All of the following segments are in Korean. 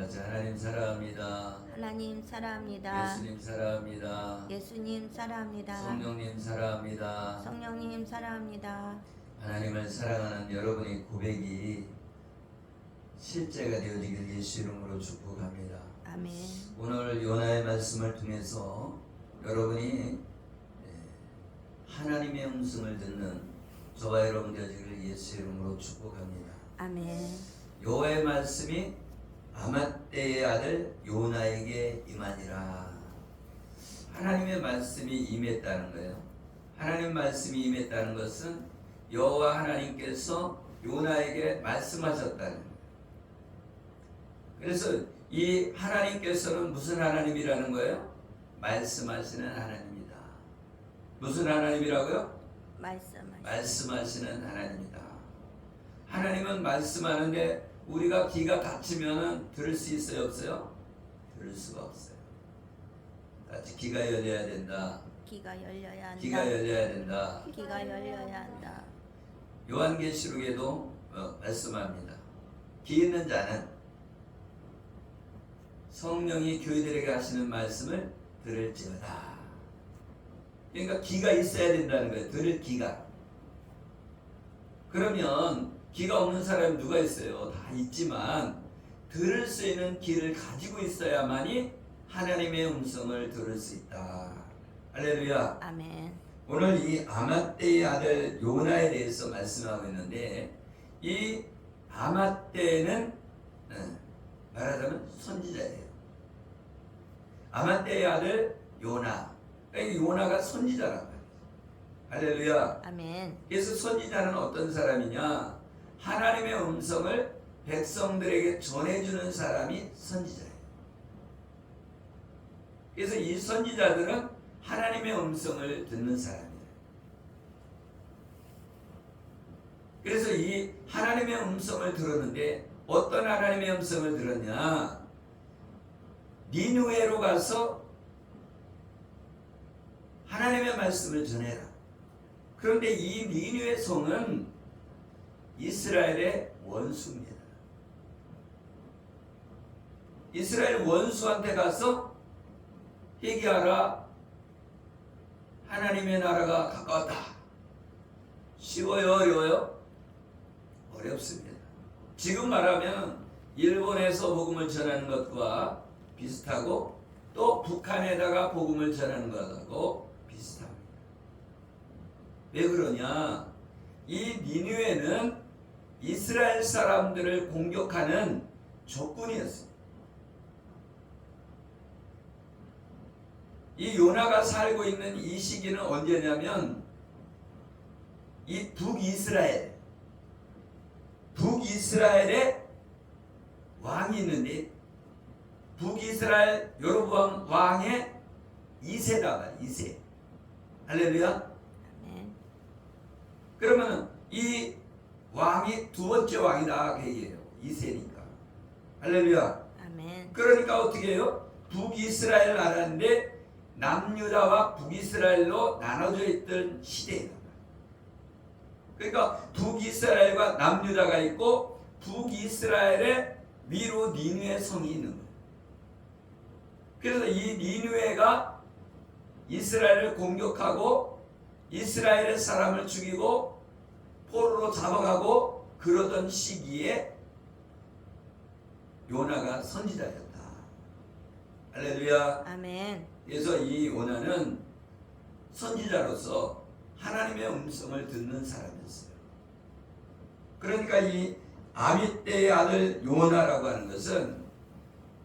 같이 하나님 사랑합니다. 하나님 사랑합니다. 예수님 사랑합니다. 예수님 사랑합니다. 성령님 사랑합니다. 성령님 사랑합니다. 하나님을 사랑하는 여러분의 고백이 실제가 되어지길 예수 이름으로 축복합니다. 아멘. 오늘 요나의 말씀을 통해서 여러분이 하나님의 음성을 듣는 저와 여러분 되어지길 예수 이름으로 축복합니다. 아멘. 여호와의 말씀이 아맛떼의 아들 요나에게 임하니라. 하나님의 말씀이 임했다는 거예요. 하나님 말씀이 임했다는 것은 여호와 하나님께서 요나에게 말씀하셨다는 거예요. 그래서 이 하나님께서는 무슨 하나님이라는 거예요? 말씀하시는 하나님이다. 무슨 하나님이라고요? 말씀하시는 하나님이다. 하나님은 말씀하는데 우리가 귀가 닫히면 들을 수 있어요, 없어요? 들을 수가 없어요. 같이 귀가 열려야 된다. 귀가 열려야 한다. 귀가 열려야 된다. 귀가 열려야 한다. 요한계시록에도 말씀합니다. 귀 있는 자는 성령이 교회들에게 하시는 말씀을 들을지어다. 그러니까 귀가 있어야 된다는 거예요. 들을 귀가. 그러면 귀가 없는 사람이 누가 있어요? 다 있지만 들을 수 있는 귀를 가지고 있어야만이 하나님의 음성을 들을 수 있다. 할렐루야. 아멘. 오늘 이 아맛떼의 아들 요나에 대해서 말씀하고 있는데, 이 아맛떼는 말하자면 선지자예요. 아맛떼의 아들 요나. 그러니까 요나가 선지자란 말이에요. 할렐루야. 아멘. 그래서 선지자는 어떤 사람이냐? 하나님의 음성을 백성들에게 전해주는 사람이 선지자예요. 그래서 이 선지자들은 하나님의 음성을 듣는 사람이에요. 그래서 이 하나님의 음성을 들었는데 어떤 하나님의 음성을 들었냐? 니느웨로 가서 하나님의 말씀을 전해라. 그런데 이 니느웨 성은 이스라엘의 원수입니다. 이스라엘 원수한테 가서 회개하라. 하나님의 나라가 가까웠다. 쉬워요, 어려워요? 어렵습니다. 지금 말하면 일본에서 복음을 전하는 것과 비슷하고 또 북한에다가 복음을 전하는 것하고 비슷합니다. 왜 그러냐? 이 니느웨는 이스라엘 사람들을 공격하는 적군이었어요. 이 요나가 살고 있는 이 시기는 언제냐면 이 북이스라엘에 왕이 있는데 북이스라엘 여로보암 왕의 2세다가 2세. 할렐루야. 그러면 이 왕이 두 번째 왕이다 그 얘기예요. 2세니까. 할렐루야. 아멘. 그러니까 어떻게 해요? 북이스라엘 나라인데 남유다와 북이스라엘로 나눠져 있던 시대예요. 그러니까 북이스라엘과 남유다가 있고 북이스라엘의 위로 니느웨 성이 있는 거예요. 그래서 이 니느웨가 이스라엘을 공격하고 이스라엘의 사람을 죽이고 포로로 잡아가고 그러던 시기에 요나가 선지자였다. 할렐루야. 아멘. 그래서 이 요나는 선지자로서 하나님의 음성을 듣는 사람이었어요. 그러니까 이 아밋떼의 아들 요나라고 하는 것은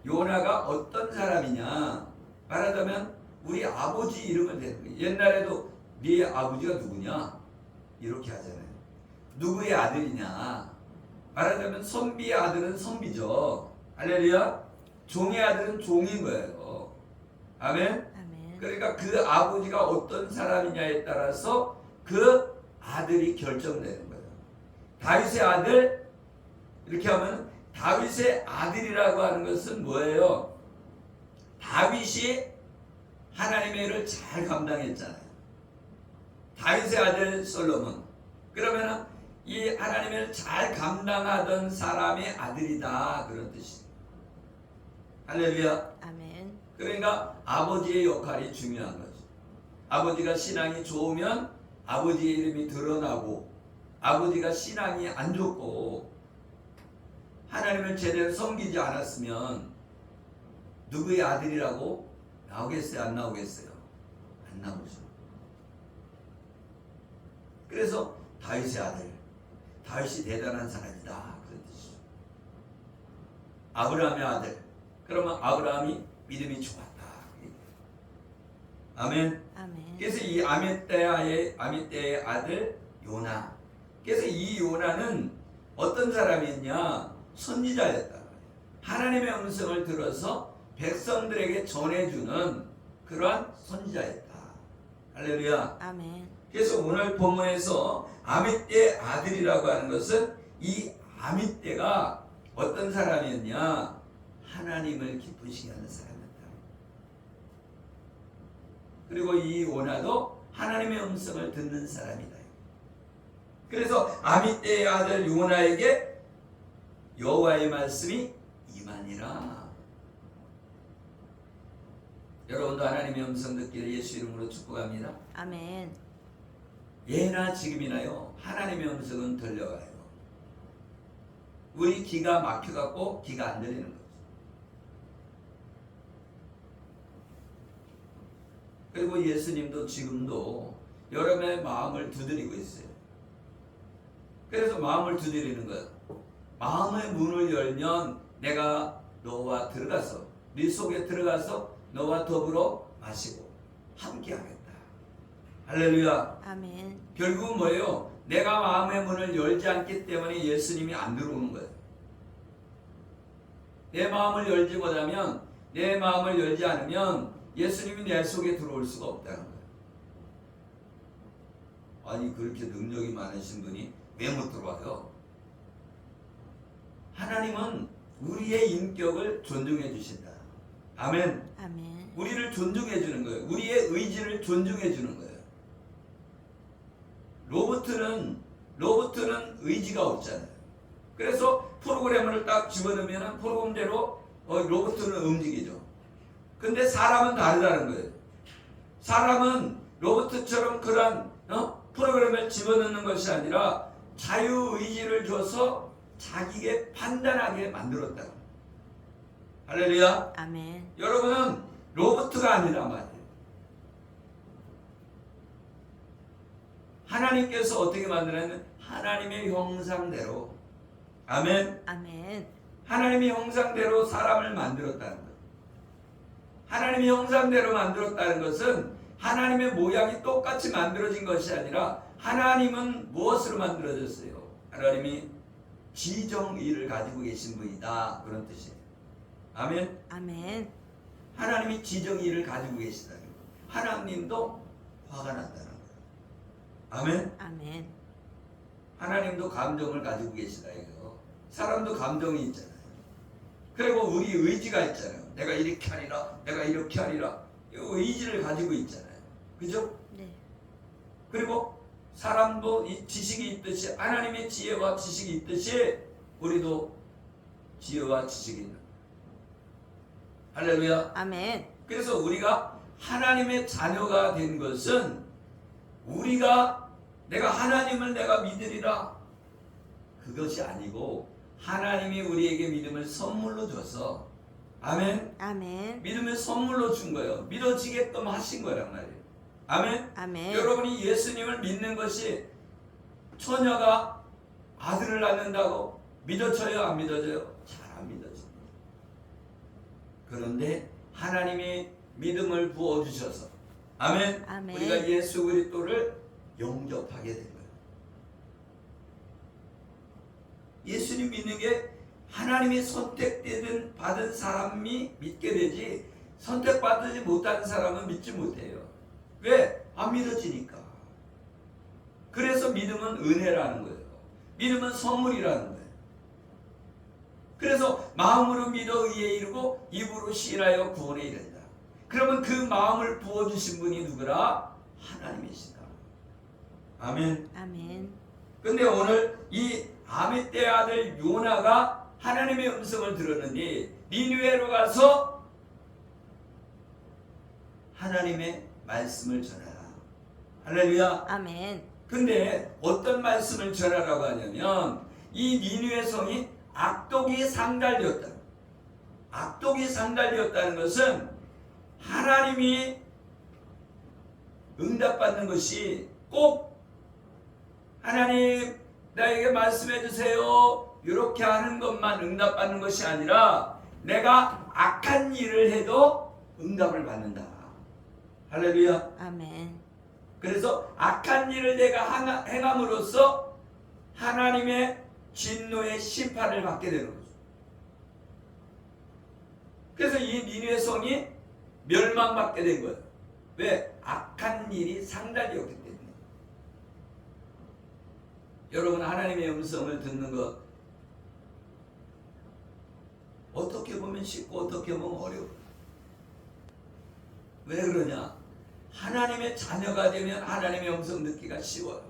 요나가 어떤 사람이냐? 말하자면 우리 아버지 이름을 대는 거예요. 옛날에도 네 아버지가 누구냐? 이렇게 하잖아요. 누구의 아들이냐? 말하자면 선비의 아들은 선비죠. 할렐루야. 종의 아들은 종인 거예요. 아멘. 아멘. 그러니까 그 아버지가 어떤 사람이냐에 따라서 그 아들이 결정되는 거예요. 다윗의 아들 이렇게 하면 다윗의 아들이라고 하는 것은 뭐예요? 다윗이 하나님의 일을 잘 감당했잖아요. 다윗의 아들 솔로몬. 그러면 이 하나님의 일을 잘 감당하던 사람의 아들이다 그런 뜻이에요. 할렐루야. 아멘. 그러니까 아버지의 역할이 중요한 거죠. 아버지가 신앙이 좋으면 아버지의 이름이 드러나고, 아버지가 신앙이 안 좋고 하나님을 제대로 섬기지 않았으면 누구의 아들이라고 나오겠어요? 안 나오겠어요? 안 나오죠. 그래서 다윗의 아들, 다윗이 대단한 사람이다 그런 뜻이죠. 아브라함의 아들, 그러면 아브라함이 믿음이 좋았다. 아멘. 아멘. 그래서 이 아미떼의 아들 요나. 그래서 이 요나는 어떤 사람이었냐? 선지자였다. 하나님의 음성을 들어서 백성들에게 전해주는 그러한 선지자였다. 할렐루야. 아멘. 그래서 오늘 본문에서 아미떼의 아들이라고 하는 것은 이 아미떼가 어떤 사람이었냐? 하나님을 기쁘시게 하는 사람이었다. 그리고 이 요나도 하나님의 음성을 듣는 사람이다. 그래서 아미떼의 아들 요나에게 여호와의 말씀이 임하니라. 여러분도 하나님의 음성 듣기를 예수 이름으로 축복합니다. 아멘. 예나 지금이나요, 하나님의 음성은 들려와요. 우리 귀가 막혀갖고 귀가 안 들리는 거죠. 그리고 예수님도 지금도 여러분의 마음을 두드리고 있어요. 그래서 마음을 두드리는 거예요. 마음의 문을 열면 내가 너와 들어가서, 네 속에 들어가서 너와 더불어 마시고 함께 하겠다. 할렐루야. 아멘. 결국은 뭐예요? 내가 마음의 문을 열지 않기 때문에 예수님이 안 들어오는 거예요. 내 마음을 열지 못하면, 내 마음을 열지 않으면 예수님이 내 속에 들어올 수가 없다는 거예요. 아니, 그렇게 능력이 많으신 분이 왜 못 들어와요? 하나님은 우리의 인격을 존중해 주신다. 아멘. 아멘. 우리를 존중해 주는 거예요. 우리의 의지를 존중해 주는 거예요. 로봇은 의지가 없잖아요. 그래서 프로그램을 딱 집어넣으면 프로그램대로 로봇은 움직이죠. 근데 사람은 다르다는 거예요. 사람은 로봇처럼 그런 프로그램을 집어넣는 것이 아니라 자유의지를 줘서 자기에게 판단하게 만들었다. 할렐루야. 아멘. 여러분은 로봇가 아니란 말이에요. 하나님께서 어떻게 만들었냐면 하나님의 형상대로, 아멘. 아멘. 하나님의 형상대로 사람을 만들었다는 거예요. 하나님의 형상대로 만들었다는 것은 하나님의 모양이 똑같이 만들어진 것이 아니라 하나님은 무엇으로 만들어졌어요? 하나님이 지정의를 가지고 계신 분이다. 그런 뜻이에요. 아멘. 아멘. 하나님이 지정의를 가지고 계시다는 거예요. 하나님도 화가 난다는 거예요. 아멘. 아멘. 하나님도 감정을 가지고 계시다 이거. 사람도 감정이 있잖아요. 그리고 우리 의지가 있잖아요. 내가 이렇게 하리라, 내가 이렇게 하리라. 이 의지를 가지고 있잖아요. 그죠? 네. 그리고 사람도 이 지식이 있듯이, 하나님의 지혜와 지식이 있듯이 우리도 지혜와 지식이 있는 거예요. 할렐루야. 아멘. 그래서 우리가 하나님의 자녀가 된 것은 우리가 내가 하나님을 내가 믿으리라 그것이 아니고 하나님이 우리에게 믿음을 선물로 줘서, 아멘. 아멘. 믿음을 선물로 준 거예요. 믿어지게끔 하신 거란 말이에요. 아멘. 아멘. 여러분이 예수님을 믿는 것이 처녀가 아들을 낳는다고 믿어져요? 안 믿어져요? 잘 안 믿어집니다. 그런데 하나님이 믿음을 부어주셔서, 아멘. 아멘. 우리가 예수 그리스도를 영접하게 된 거예요. 예수님 믿는 게 하나님이 선택되든 받은 사람이 믿게 되지 선택받지 못한 사람은 믿지 못해요. 왜? 안 믿어지니까. 그래서 믿음은 은혜라는 거예요. 믿음은 선물이라는 거예요. 그래서 마음으로 믿어 의에 이르고 입으로 시인하여 구원에 이른다. 그러면 그 마음을 부어주신 분이 누구라? 하나님이시다. 아멘. 아멘. 근데 오늘 이 아미떼 아들 요나가 하나님의 음성을 들었느니 니느웨로 가서 하나님의 말씀을 전하라. 할렐루야. 아멘. 근데 어떤 말씀을 전하라고 하냐면 이 니느웨 성이 악독이 상달되었다. 악독이 상달되었다는 것은 하나님이 응답받는 것이 꼭 하나님 나에게 말씀해 주세요 이렇게 하는 것만 응답받는 것이 아니라 내가 악한 일을 해도 응답을 받는다. 할렐루야. 아멘. 그래서 악한 일을 내가 행함으로써 하나님의 진노의 심판을 받게 되는 거죠. 그래서 이 니느웨 성이 멸망받게 된 거예요. 왜? 악한 일이 상달되었기 때문에. 여러분 하나님의 음성을 듣는 것 어떻게 보면 쉽고 어떻게 보면 어려워요. 왜 그러냐? 하나님의 자녀가 되면 하나님의 음성 듣기가 쉬워요.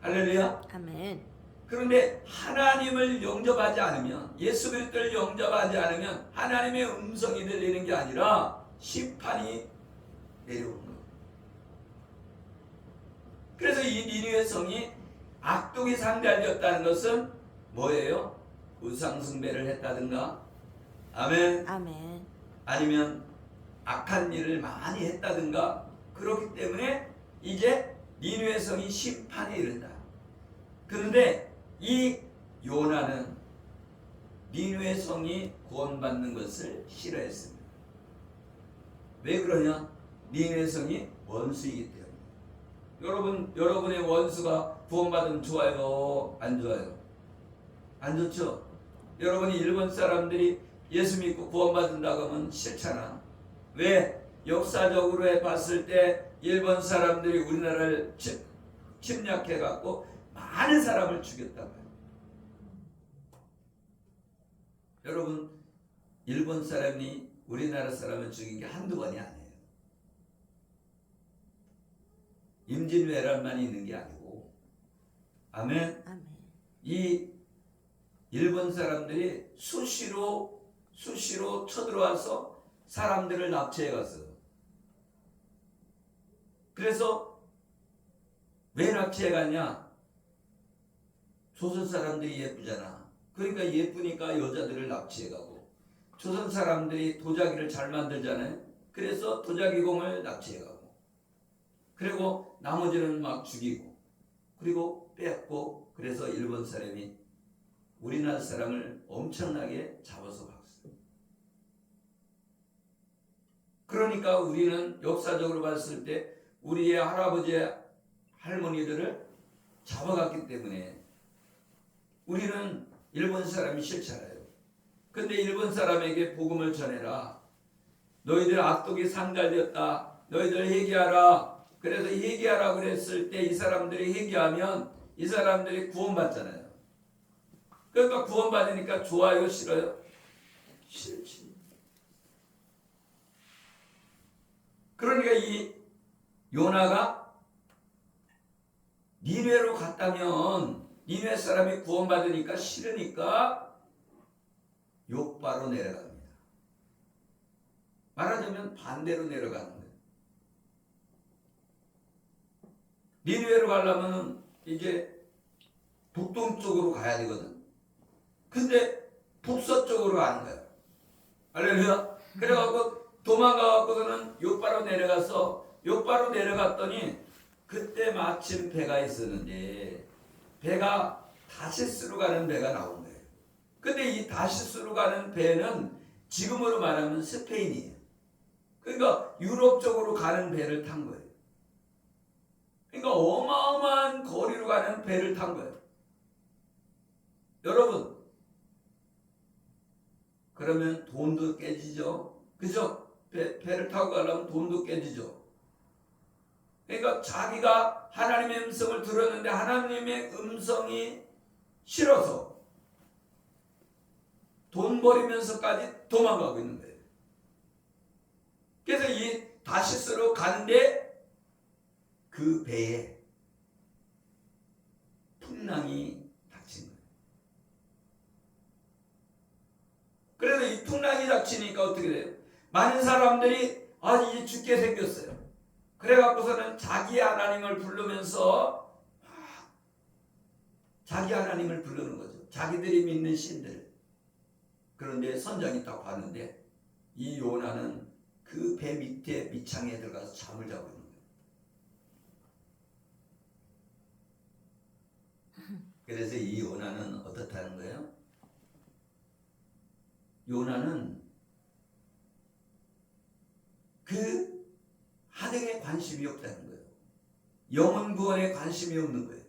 할렐루야. 아멘. 그런데 하나님을 영접하지 않으면, 예수 그리스도를 영접하지 않으면 하나님의 음성이 들리는 게 아니라 심판이 내려오는 거예요. 그래서 이 니느웨 성이 악독이 상달되었다는 것은 뭐예요? 우상숭배를 했다든가, 아멘. 아멘. 아니면 악한 일을 많이 했다든가, 그렇기 때문에 이제 니느웨 성이 심판에 이른다. 그런데 이 요나는 니느웨 성이 구원받는 것을 싫어했습니다. 왜 그러냐? 니느웨 성이 원수이기 때문에. 여러분의 원수가 구원받으면 좋아요? 안 좋아요? 안 좋죠? 여러분이 일본 사람들이 예수 믿고 구원받는다고 하면 싫잖아. 왜? 역사적으로 봤을 때 일본 사람들이 우리나라를 침략해갖고 많은 사람을 죽였다고요. 여러분, 일본 사람이 우리나라 사람을 죽인 게 한두 번이 아니에요. 임진왜란만 있는 게 아니고, 아멘. 아멘. 이 일본 사람들이 수시로 쳐들어와서 사람들을 납치해 갔어요. 그래서 왜 납치해 갔냐? 조선 사람들이 예쁘잖아. 그러니까 예쁘니까 여자들을 납치해 가고, 조선 사람들이 도자기를 잘 만들잖아요. 그래서 도자기공을 납치해 가고, 그리고 나머지는 막 죽이고, 그리고 뺏고, 그래서 일본 사람이 우리나라 사람을 엄청나게 잡아서 갔어요. 그러니까 우리는 역사적으로 봤을 때 우리의 할아버지 할머니들을 잡아갔기 때문에 우리는 일본 사람이 싫잖아요. 근데 일본 사람에게 복음을 전해라. 너희들 악독이 상달되었다. 너희들 회개하라. 그래서 회개하라 그랬을 때 이 사람들이 회개하면 이 사람들이 구원받잖아요. 그러니까 구원받으니까 좋아요, 싫어요? 싫지. 그러니까 이 요나가 니느웨로 갔다면 니느웨 사람이 구원받으니까 싫으니까 욥바로 내려갑니다. 말하자면 반대로 내려가는 거예요. 니느웨로 가려면 이제 북동쪽으로 가야 되거든. 근데 북서쪽으로 가는 거야. 할렐루야. 그래갖고 도망가갖고서는 욥바로 내려가서 욥바로 내려갔더니 그때 마침 배가 있었는데 배가 다시스로 가는 배가 나온 거예요. 근데 이 다시스로 가는 배는 지금으로 말하면 스페인이에요. 그러니까 유럽 쪽으로 가는 배를 탄 거예요. 그러니까 어마어마한 거리로 가는 배를 탄 거예요. 여러분, 그러면 돈도 깨지죠. 그죠? 배를 타고 가려면 돈도 깨지죠. 그러니까 자기가 하나님의 음성을 들었는데 하나님의 음성이 싫어서 돈 버리면서까지 도망가고 있는 거예요. 그래서 이 다시스로 가는데 그 배에 풍랑이 닥친 거예요. 갇히니까 어떻게 돼요? 많은 사람들이 이제 죽게 생겼어요. 그래갖고서는 자기 하나님을 부르면서 자기 하나님을 부르는 거죠. 자기들이 믿는 신들. 그런데 선장이 딱 봤는데 이 요나는 그 배 밑에 밑창에 들어가서 잠을 자고 있는 거예요. 그래서 이 요나는 어떻다는 거예요? 요나는 그 하늘에 관심이 없다는 거예요. 영혼 구원에 관심이 없는 거예요.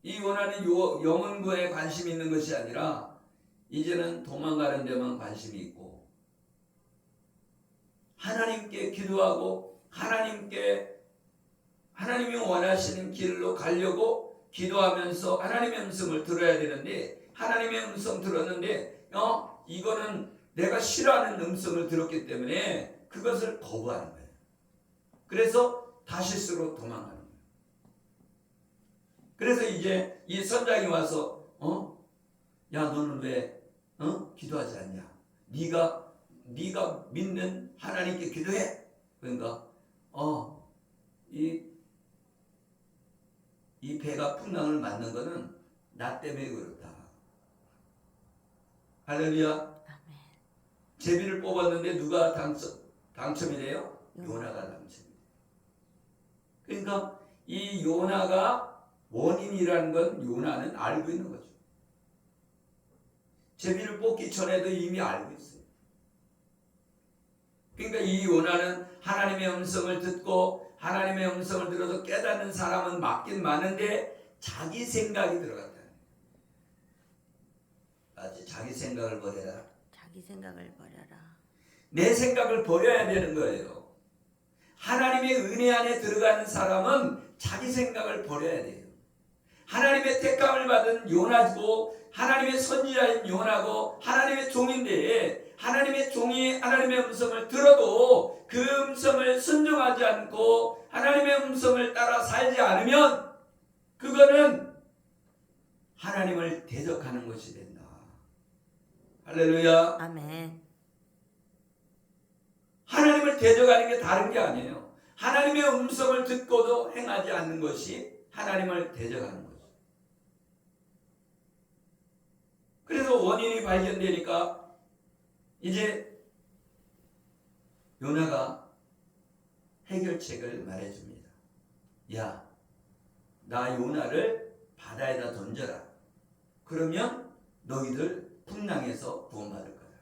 이 요나는 영혼 구원에 관심이 있는 것이 아니라 이제는 도망가는 데만 관심이 있고 하나님께 기도하고 하나님이 원하시는 길로 가려고 기도하면서 하나님의 음성을 들어야 되는데 하나님의 음성 들었는데 이거는 내가 싫어하는 음성을 들었기 때문에 그것을 거부하는 거예요. 그래서 다시스로 도망가는 거예요. 그래서 이제 이 선장이 와서 야 너는 왜 기도하지 않냐? 네가 믿는 하나님께 기도해. 그러니까 이 배가 풍랑을 맞는 거는 나 때문에 그렇다. 할렐루야. 아멘. 제비를 뽑았는데 누가 당첨이 돼요? 요나가 당첨이 돼요. 그러니까 이 요나가 원인이라는 건 요나는 알고 있는 거죠. 제비를 뽑기 전에도 이미 알고 있어요. 그러니까 이 요나는 하나님의 음성을 듣고 하나님의 음성을 들어서 깨닫는 사람은 맞긴 많은데 자기 생각이 들어갔다. 맞지? 자기 생각을 버려라. 자기 생각을 버려라. 내 생각을 버려야 되는 거예요. 하나님의 은혜 안에 들어가는 사람은 자기 생각을 버려야 돼요. 하나님의 택감을 받은 요나고 하나님의 선지자인 요나고 하나님의 종인데 하나님의 종이 하나님의 음성을 들어도 그 음성을 순종하지 않고 하나님의 음성을 따라 살지 않으면 그거는 하나님을 대적하는 것이 된다. 할렐루야. 아멘. 하나님을 대적하는 게 다른 게 아니에요. 하나님의 음성을 듣고도 행하지 않는 것이 하나님을 대적하는 거죠. 그래서 원인이 발견되니까 이제 요나가 해결책을 말해줍니다. 야, 나 요나를 바다에다 던져라. 그러면 너희들 풍랑에서 구원받을 거다.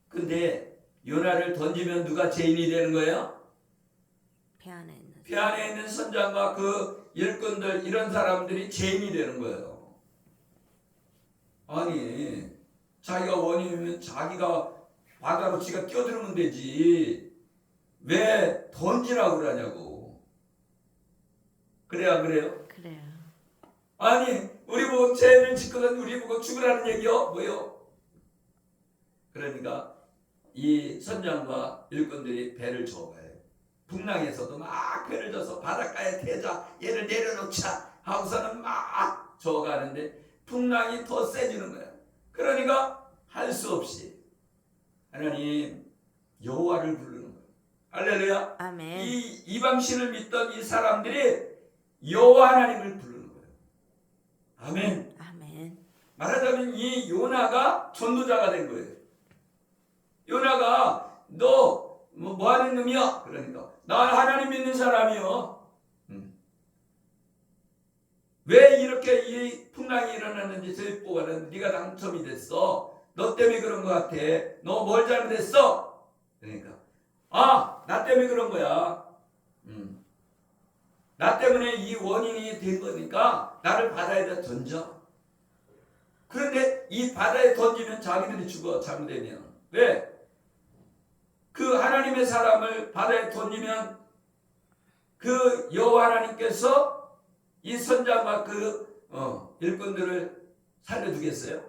근데 요나를 던지면 누가 죄인이 되는 거예요? 배 안에 있는 선장과 그 일꾼들 이런 사람들이 죄인이 되는 거예요. 아니 자기가 원인이면 자기가 바다로 지가 뛰어들면 되지 왜 던지라고 그러냐고. 그래야 그래요? 그래요. 아니 우리 보고 죄를 짓거든 우리 보고 죽으라는 얘기요? 뭐요? 그러니까 이 선장과 일꾼들이 배를 저어가요. 풍랑에서도 막 배를 져서 바닷가에 대자 얘를 내려놓자 하고서는 막 저어가는데 풍랑이 더 세지는 거야. 그러니까 할 수 없이 하나님 여호와를 부르는 거야. 할렐루야. 아멘. 이 이방신을 믿던 이 사람들이 여호와 하나님을 부르는 거예요. 아멘. 아멘. 말하자면 이 요나가 전도자가 된 거예요. 요나가 너 뭐 하는 놈이야? 그러니까 나 하나님 믿는 사람이요. 왜 이렇게 이 풍랑이 일어나는지 제비뽑아는 네가 당첨이 됐어. 너 때문에 그런 것 같아. 너 뭘 잘못했어? 그러니까 나 때문에 그런 거야. 나 때문에 이 원인이 된 거니까 나를 바다에다 던져. 그런데 이 바다에 던지면 자기들이 죽어. 잘못되면. 왜? 그 하나님의 사람을 바다에 던지면 그 여호와 하나님께서 이 선장과 그 일꾼들을 살려주겠어요?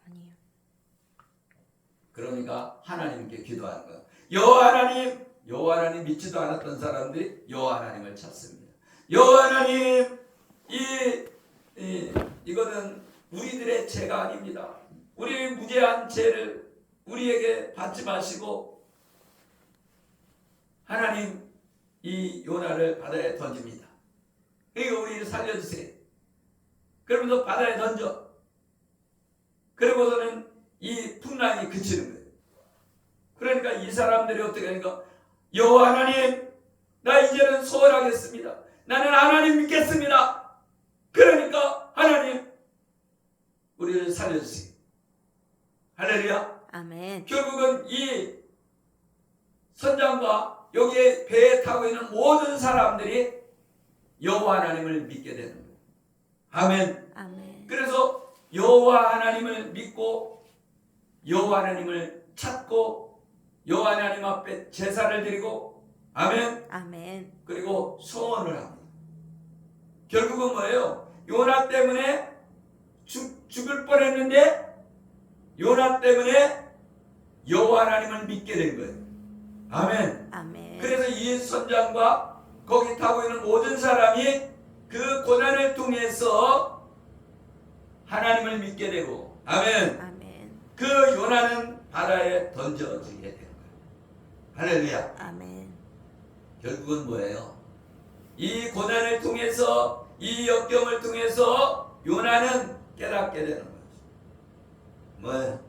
아니요. 그러니까 하나님께 기도하는 거예요. 여호와 하나님 믿지도 않았던 사람들이 여호와 하나님을 찾습니다. 여호와 하나님 이거는 우리들의 죄가 아닙니다. 우리 무죄한 죄를 우리에게 받지 마시고 하나님 이 요나를 바다에 던집니다. 그러니까 우리를 살려주세요. 그러면서 바다에 던져. 그러고서는 이 풍랑이 그치는 거예요. 그러니까 이 사람들이 어떻게 하니까 여호와 하나님, 나 이제는 소원하겠습니다. 나는 하나님 믿겠습니다. 그러니까 하나님 우리를 살려주세요. 할렐루야. 아멘. 결국은 이 선장과 여기에 배에 타고 있는 모든 사람들이 여호와 하나님을 믿게 되는 거예요. 아멘. 아멘. 그래서 여호와 하나님을 믿고 여호와 하나님을 찾고 여호와 하나님 앞에 제사를 드리고 아멘. 아멘. 그리고 소원을 합니다. 결국은 뭐예요? 요나 때문에 죽을 뻔했는데 요나 때문에 여호와 하나님을 믿게 된 거예요. 아멘. 아멘. 그래서 이 선장과 거기 타고 있는 모든 사람이 그 고난을 통해서 하나님을 믿게 되고 아멘. 아멘. 그 요나는 바다에 던져지게 되는 거예요. 할렐루야. 아멘. 결국은 뭐예요? 이 고난을 통해서 이 역경을 통해서 요나는 깨닫게 되는 거죠. 뭐예요?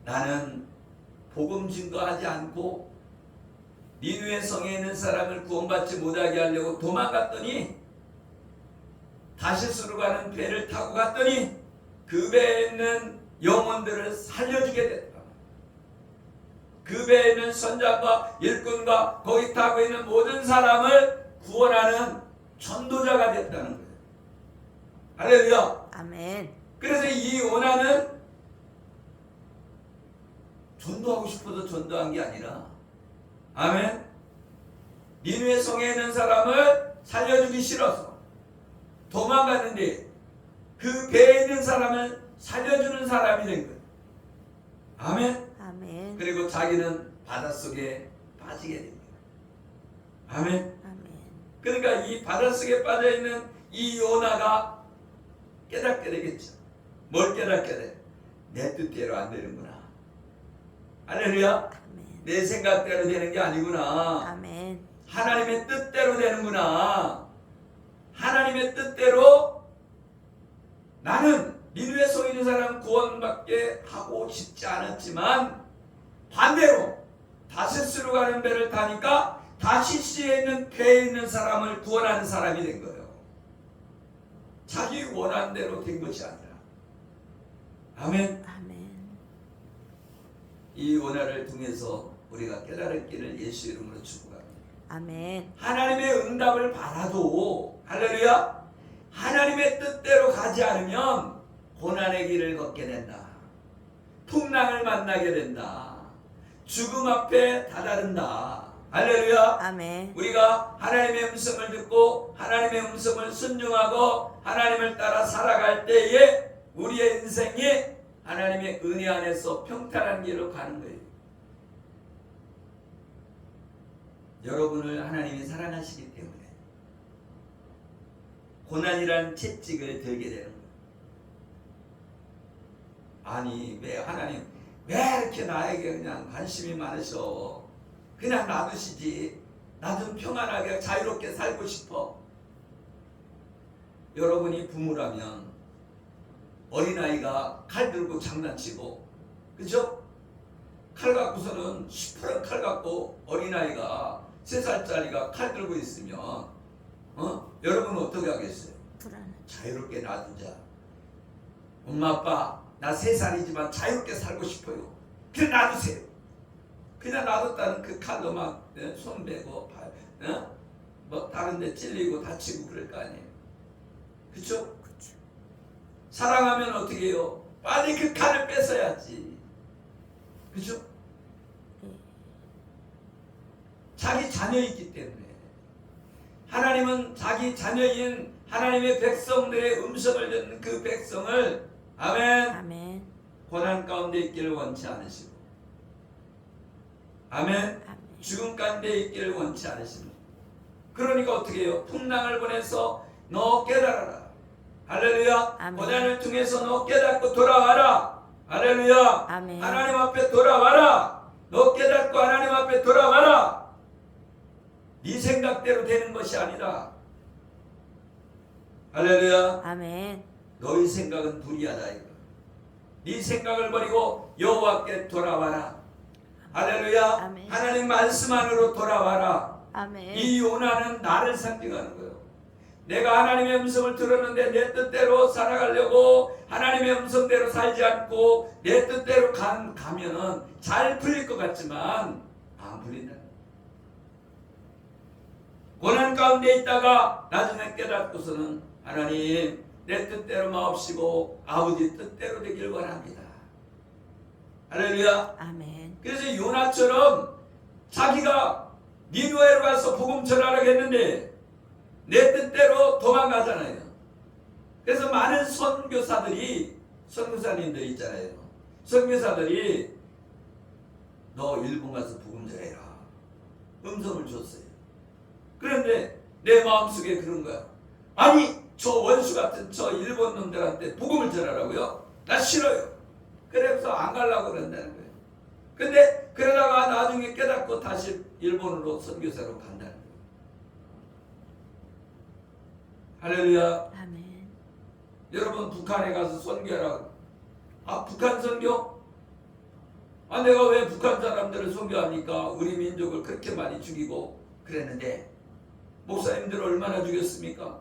나는 복음 증거하지 않고 니느웨 성에 있는 사람을 구원받지 못하게 하려고 도망갔더니 다시스로 가는 배를 타고 갔더니 그 배에 있는 영혼들을 살려주게 됐다. 그 배에 있는 선장과 일꾼과 거기 타고 있는 모든 사람을 구원하는 전도자가 됐다는 거예요. 할렐루야. 아멘. 그래서 이 요나는 전도하고 싶어서 전도한 게 아니라 아멘. 니느웨 성에 있는 사람을 살려주기 싫어서 도망갔는데 그 배에 있는 사람을 살려주는 사람이 된 거예요. 아멘. 아멘. 그리고 자기는 바닷속에 빠지게 됩니다. 아멘. 아멘. 그러니까 이 바닷속에 빠져있는 이 요나가 깨닫게 되겠죠. 뭘 깨닫게 돼? 내 뜻대로 안 되는구나. 할렐루야. 아멘. 내 생각대로 되는 게 아니구나. 아멘. 하나님의 뜻대로 되는구나. 하나님의 뜻대로 나는 니느웨 성에 있는 사람 구원받게 하고 싶지 않았지만 반대로 다시스로 가는 배를 타니까 다시스에 있는 배에 있는 사람을 구원하는 사람이 된 거예요. 자기 원한 대로 된 것이 아니라. 아멘. 아멘. 이 원한을 통해서 우리가 깨달을 길을 예수 이름으로 축복합니다. 아멘. 하나님의 응답을 바라도 할렐루야. 하나님의 뜻대로 가지 않으면 고난의 길을 걷게 된다. 풍랑을 만나게 된다. 죽음 앞에 다다른다. 할렐루야. 아멘. 우리가 하나님의 음성을 듣고 하나님의 음성을 순종하고 하나님을 따라 살아갈 때에 우리의 인생이 하나님의 은혜 안에서 평탄한 길로 가는 거예요. 여러분을 하나님이 사랑하시기 때문에 고난이라는 채찍을 들게 되는 거예요. 아니 왜 하나님 왜 이렇게 나에게 그냥 관심이 많으셔? 그냥 놔두시지. 나 좀 평안하게 자유롭게 살고 싶어. 여러분이 부모라면 어린아이가 칼 들고 장난치고 그죠? 칼 갖고서는 시퍼런 칼 갖고 어린아이가 3살짜리가 칼 들고 있으면 여러분은 어떻게 하겠어요? 불안해. 자유롭게 놔두자. 엄마 아빠 나 3살이지만 자유롭게 살고 싶어요. 그냥 놔두세요. 그냥 놔뒀다는 그 칼로 막 손 베고 뭐 다른 데 찔리고 다치고 그럴 거 아니에요. 그쵸? 그쵸. 사랑하면 어떻게 해요? 빨리 그 칼을 뺏어야지. 그죠? 네. 자기 자녀이기 때문에 하나님은 자기 자녀인 하나님의 백성들의 음성을 듣는 그 백성을 아멘. 아멘. 고난 가운데 있기를 원치 않으시고 아멘. 아멘. 죽음 가운데 있기를 원치 않으십니다. 그러니까 어떻게 해요? 풍랑을 보내서 너 깨달아라. 할렐루야. 아멘. 고난을 통해서 너 깨닫고 돌아와라. 할렐루야. 아멘. 하나님 앞에 돌아와라. 너 깨닫고 하나님 앞에 돌아와라. 네 생각대로 되는 것이 아니다. 할렐루야. 아멘. 너희 생각은 불의하다 이거. 네 생각을 버리고 여호와께 돌아와라. 할렐루야. 아멘. 하나님 말씀 안으로 돌아와라. 아멘. 이 요나는 나를 상징하는 거예요. 내가 하나님의 음성을 들었는데 내 뜻대로 살아가려고 하나님의 음성대로 살지 않고 내 뜻대로 가면은 잘 풀릴 것 같지만 안 풀린다. 고난 가운데 있다가 나중에 깨닫고서는 하나님 내 뜻대로 마옵시고 아버지 뜻대로 되길 원합니다. 할렐루야. 아멘. 그래서 요나처럼 자기가 니느웨로 가서 복음 전하라고 했는데 내 뜻대로 도망가잖아요. 그래서 많은 선교사님들 있잖아요. 선교사들이 너 일본 가서 복음 전해라. 음성을 줬어요. 그런데 내 마음속에 그런 거야. 아니 저 원수 같은 저 일본 놈들한테 복음을 전하라고요? 나 싫어요. 그래서 안 가려고 그런다는 거예요. 근데 그러다가 나중에 깨닫고 다시 일본으로 선교사로 간다는 거예요. 할렐루야. 아멘. 여러분 북한에 가서 선교하라고. 아 북한 선교? 아 내가 왜 북한 사람들을 선교합니까? 우리 민족을 그렇게 많이 죽이고 그랬는데 목사님들 얼마나 죽였습니까?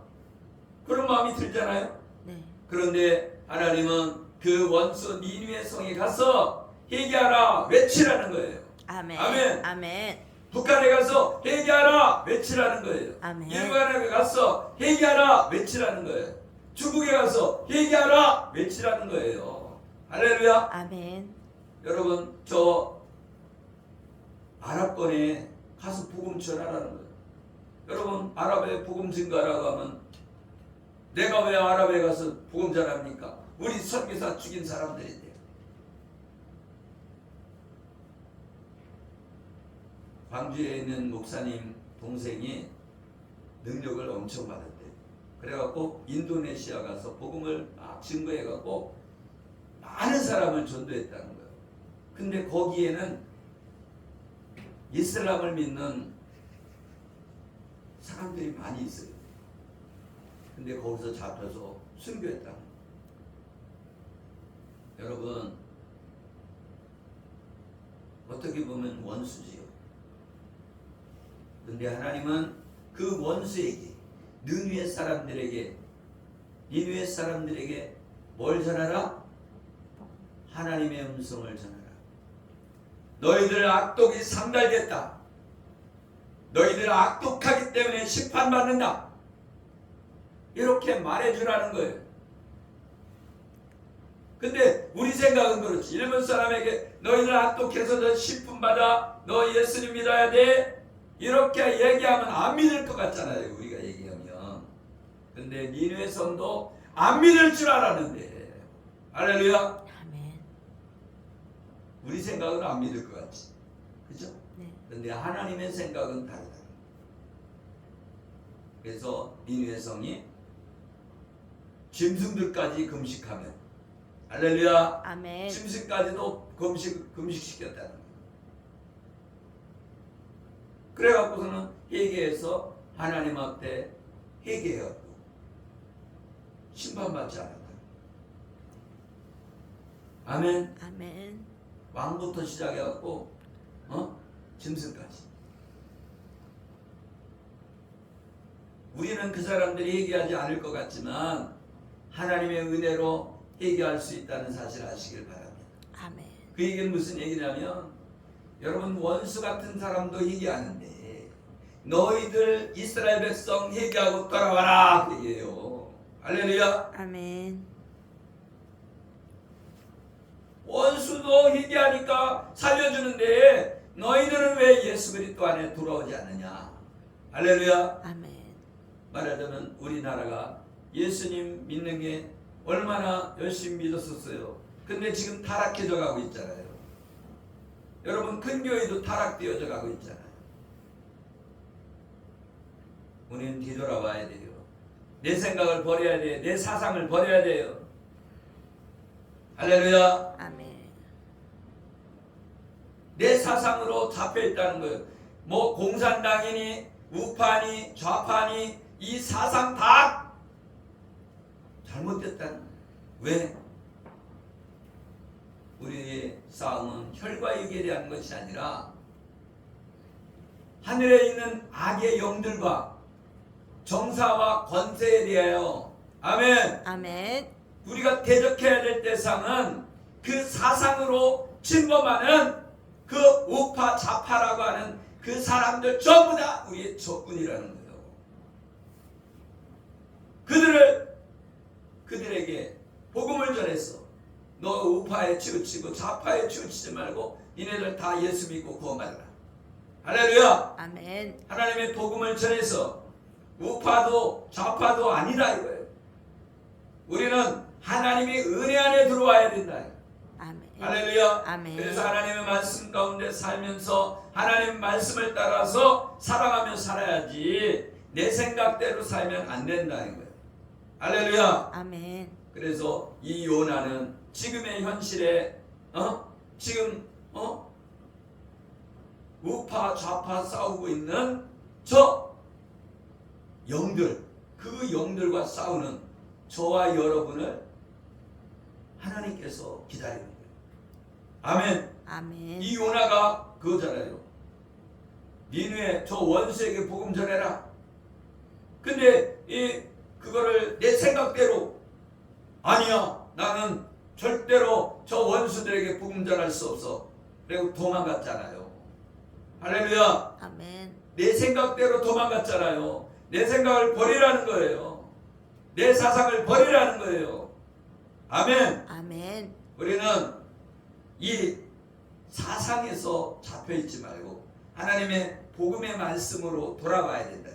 그런 마음이 들잖아요. 네. 그런데 하나님은 그 원수 니느웨 성에 가서 회개하라 외치라는 거예요. 아멘. 아멘. 아멘. 북한에 가서 회개하라 외치라는 거예요. 아멘. 일본에 가서 회개하라 외치라는 거예요. 중국에 가서 회개하라 외치라는 거예요. 할렐루야. 아멘. 여러분 저 아랍권에 가서 복음 전하라는 거예요. 여러분 아랍에 복음 증가라고 하면 내가 왜 아랍에 가서 복음 전합니까? 우리 선교사 죽인 사람들인데. 광주에 있는 목사님 동생이 능력을 엄청 받았대요. 그래갖고 인도네시아 가서 복음을 막 증거해갖고 많은 사람을 전도했다는 거예요. 근데 거기에는 이슬람을 믿는 사람들이 많이 있어요. 근데 거기서 잡혀서 순교했다는 거예요. 여러분 어떻게 보면 원수지요. 근데 하나님은 그 원수에게 니느웨 사람들에게 뭘 전하라? 하나님의 음성을 전하라. 너희들 악독이 상달됐다. 너희들 악독하기 때문에 심판받는다. 이렇게 말해주라는 거예요. 근데 우리 생각은 그렇지. 일본 사람에게 너희들 악독해서 너 심판받아. 너 예수님 믿어야 돼. 이렇게 얘기하면 안 믿을 것 같잖아요. 우리가 얘기하면. 근데 니느웨 성도 안 믿을 줄 알았는데. 할렐루야. 아멘. 우리 생각은 안 믿을 것 같지. 그죠? 네. 근데 하나님의 생각은 다르다. 그래서 니느웨 성이 짐승들까지 금식하면, 할렐루야. 아멘. 짐승까지도 금식시켰다는 거예요. 그래갖고서는 회개해서 하나님 앞에 회개해갖고 심판받지 않았다. 아멘. 아멘. 왕부터 시작해갖고 짐승까지. 우리는 그 사람들이 회개하지 않을 것 같지만 하나님의 은혜로 회개할 수 있다는 사실을 아시길 바랍니다. 아멘. 그 얘기는 무슨 얘기냐면 여러분 원수 같은 사람도 회개하는데 너희들 이스라엘 백성 회개하고 돌아와라 그 얘기예요. 할렐루야. 아멘. 원수도 회개하니까 살려주는데 너희들은 왜 예수 그리스도 안에 돌아오지 않느냐. 할렐루야. 아멘. 말하자면 우리나라가 예수님 믿는 게 얼마나 열심히 믿었었어요. 근데 지금 타락해져 가고 있잖아요. 여러분 큰 교회도 타락되어져 가고 있잖아요. 우리는 뒤돌아봐야 돼요. 내 생각을 버려야 돼요. 내 사상을 버려야 돼요. 할렐루야. 아멘. 내 사상으로 잡혀 있다는 거예요. 뭐 공산당이니 우파니 좌파니 이 사상 다 잘못됐다는 거예요. 왜? 우리의 싸움은 혈과 육에 대한 것이 아니라 하늘에 있는 악의 영들과 정사와 권세에 대하여. 아멘. 아멘. 우리가 대적해야 될 대상은 그 사상으로 침범하는 그 우파 좌파라고 하는 그 사람들 전부 다 우리의 적군이라는 거예요. 그들에게 복음을 전해서 너 우파에 치우치고 좌파에 치우치지 말고 니네들 다 예수 믿고 구원받으라. 할렐루야. 아멘. 하나님의 복음을 전해서 우파도 좌파도 아니다 이거예요. 우리는 하나님의 은혜 안에 들어와야 된다. 아멘. 할렐루야. 아멘. 그래서 하나님의 말씀 가운데 살면서 하나님 말씀을 따라서 살아가며 살아야지 내 생각대로 살면 안 된다는 거예요. 할렐루야. 아멘. 그래서 이 요나는 지금의 현실에 지금 우파 좌파 싸우고 있는 저 영들, 그 영들과 싸우는 저와 여러분을 하나님께서 기다리는 거예요. 아멘. 아멘. 이 요나가 그거잖아요. 니누에 저 원수에게 복음 전해라. 근데 그거를 내 생각대로 아니야. 나는 절대로 저 원수들에게 복음 전할 수 없어. 그리고 도망갔잖아요. 할렐루야. 아멘. 내 생각대로 도망갔잖아요. 내 생각을 버리라는 거예요. 내 사상을 버리라는 거예요. 아멘. 아멘. 우리는 이 사상에서 잡혀있지 말고 하나님의 복음의 말씀으로 돌아가야 된다.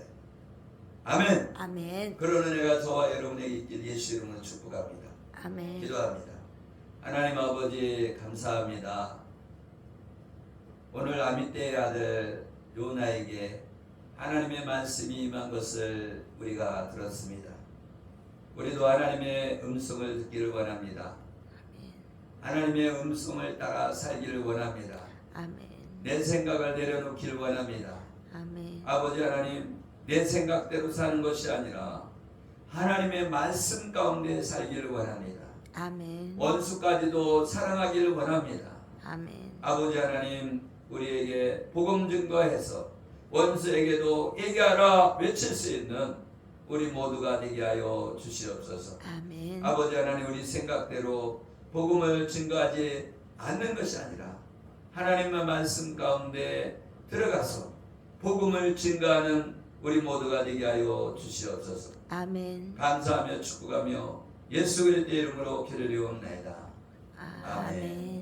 아멘. 아멘. 그런 은혜가 저와 여러분에게 있길 예수 이름으로 축복합니다. 아멘. 기도합니다. 하나님 아버지 감사합니다. 오늘 아미떼의 아들 요나에게 하나님의 말씀이 임한 것을 우리가 들었습니다. 우리도 하나님의 음성을 듣기를 원합니다. 하나님의 음성을 따라 살기를 원합니다. 아멘. 내 생각을 내려놓기를 원합니다. 아멘. 아버지 하나님, 내 생각대로 사는 것이 아니라 하나님의 말씀 가운데 살기를 원합니다. 아멘. 원수까지도 사랑하기를 원합니다. 아멘. 아버지 하나님, 우리에게 복음 증거해서 원수에게도 얘기하라 외칠 수 있는 우리 모두가 되게 하여 주시옵소서. 아멘. 아버지 하나님, 우리 생각대로 복음을 증거하지 않는 것이 아니라 하나님의 말씀 가운데 들어가서 복음을 증거하는 우리 모두가 되게 하여 주시옵소서. 아멘. 감사하며 축복하며 예수 그리스도의 이름으로 기도드리옵나이다. 아멘.